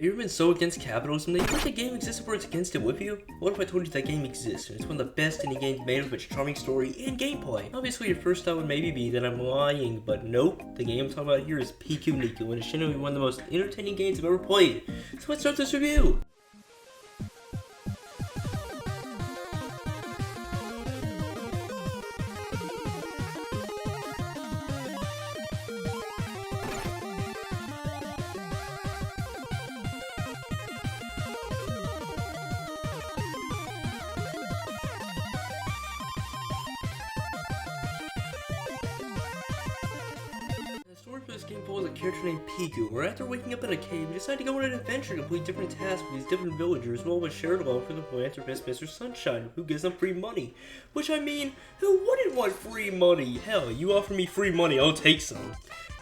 Have you ever been so against capitalism that you wish a game existed where it's against it with you? What if I told you that game exists and it's one of the best indie games made with its charming story and gameplay? Obviously your first thought would maybe be that I'm lying, but nope. The game I'm talking about here is Pikuniku, and it's genuinely one of the most entertaining games I've ever played. So let's start this review! The story for this game follows a character named Piku, where after waking up in a cave, he decided to go on an adventure to complete different tasks with these different villagers, while with shared love for the philanthropist Mr. Sunshine, who gives them free money. Which I mean, who wouldn't want free money? Hell, you offer me free money, I'll take some.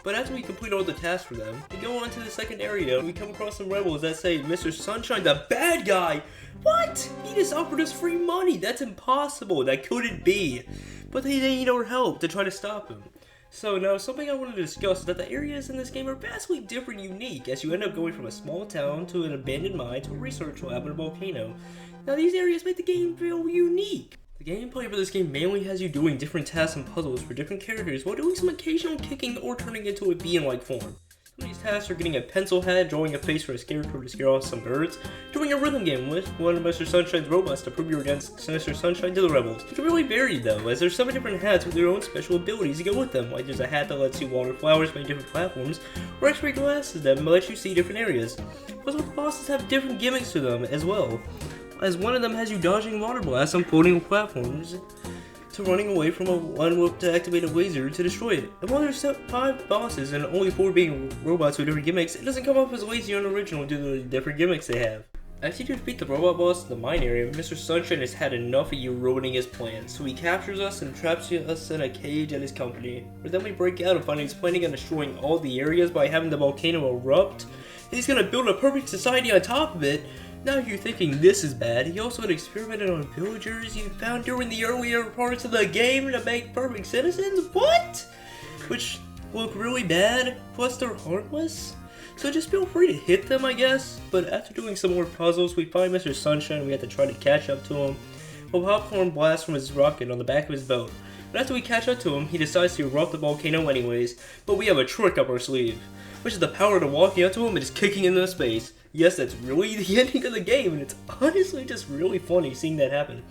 But after we complete all the tasks for them, we go on to the second area, and we come across some rebels that say Mr. Sunshine, the bad guy! What? He just offered us free money! That's impossible, that couldn't be! But they need our help to try to stop him. So now, something I wanted to discuss is that the areas in this game are vastly different and unique, as you end up going from a small town to an abandoned mine to a research lab and a volcano. Now these areas make the game feel unique. The gameplay for this game mainly has you doing different tasks and puzzles for different characters while doing some occasional kicking or turning into a bee-like form. Some of these tasks are getting a pencil head, drawing a face for a scarecrow to scare off some birds, doing a rhythm game with one of Mr. Sunshine's robots to prove you're against Mr. Sunshine to the rebels. It's really varied though, as there's 7 different hats with their own special abilities to go with them, like there's a hat that lets you water flowers by different platforms, or x-ray glasses that let you see different areas. Plus the bosses have different gimmicks to them as well, as one of them has you dodging water blasts on floating platforms, to running away from one with to activate a laser to destroy it. And while there's 5 bosses and only 4 being robots with different gimmicks, it doesn't come off as lazy or unoriginal due to the different gimmicks they have. After you defeat the robot boss in the mine area, Mr. Sunshine has had enough of you ruining his plans, so he captures us and traps us in a cage at his company. But then we break out and find he's planning on destroying all the areas by having the volcano erupt. And he's gonna build a perfect society on top of it. Now if you're thinking this is bad, he also had experimented on villagers you found during the earlier parts of the game to make perfect citizens? What? Which look really bad, plus they're harmless? So just feel free to hit them, I guess. But after doing some more puzzles, we find Mr. Sunshine and we have to try to catch up to him. While popcorn blasts from his rocket on the back of his boat. But after we catch up to him, he decides to erupt the volcano anyways. But we have a trick up our sleeve, which is the power to walking up to him and just kicking into space. Yes, that's really the ending of the game, and it's honestly just really funny seeing that happen.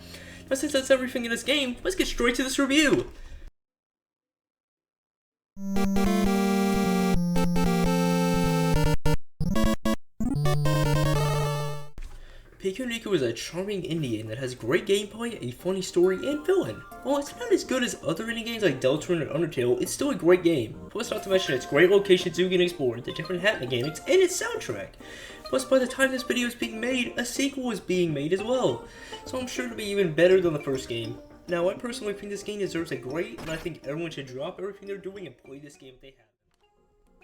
Now since that's everything in this game, let's get straight to this review! Pikuniku is a charming indie game that has great gameplay, a funny story, and villain. While it's not as good as other indie games like Deltarune and Undertale, it's still a great game. Plus not to mention its great locations you can explore, the different hat mechanics, and its soundtrack. Plus by the time this video is being made, a sequel is being made as well. So I'm sure it'll be even better than the first game. Now I personally think this game deserves a great, and I think everyone should drop everything they're doing and play this game if they have.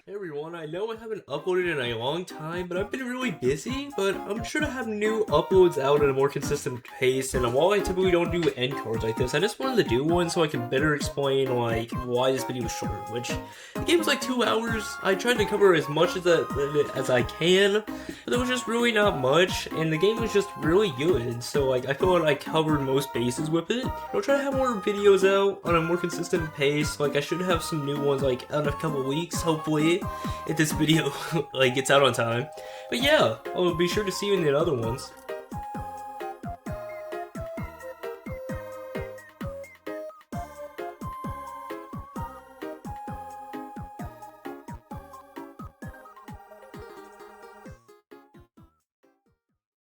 Hey everyone, I know I haven't uploaded in a long time, but I've been really busy, but I'm sure to have new uploads out at a more consistent pace, and while I typically don't do end cards like this, I just wanted to do one so I can better explain, like, why this video is short, which, the game was like 2 hours. I tried to cover as much as I can, but there was just really not much, and the game was just really good, so like, I feel like I covered most bases with it. I'll try to have more videos out on a more consistent pace, like I should have some new ones like out in a couple weeks, hopefully. If this video like gets out on time. But yeah, I'll be sure to see you in the other ones.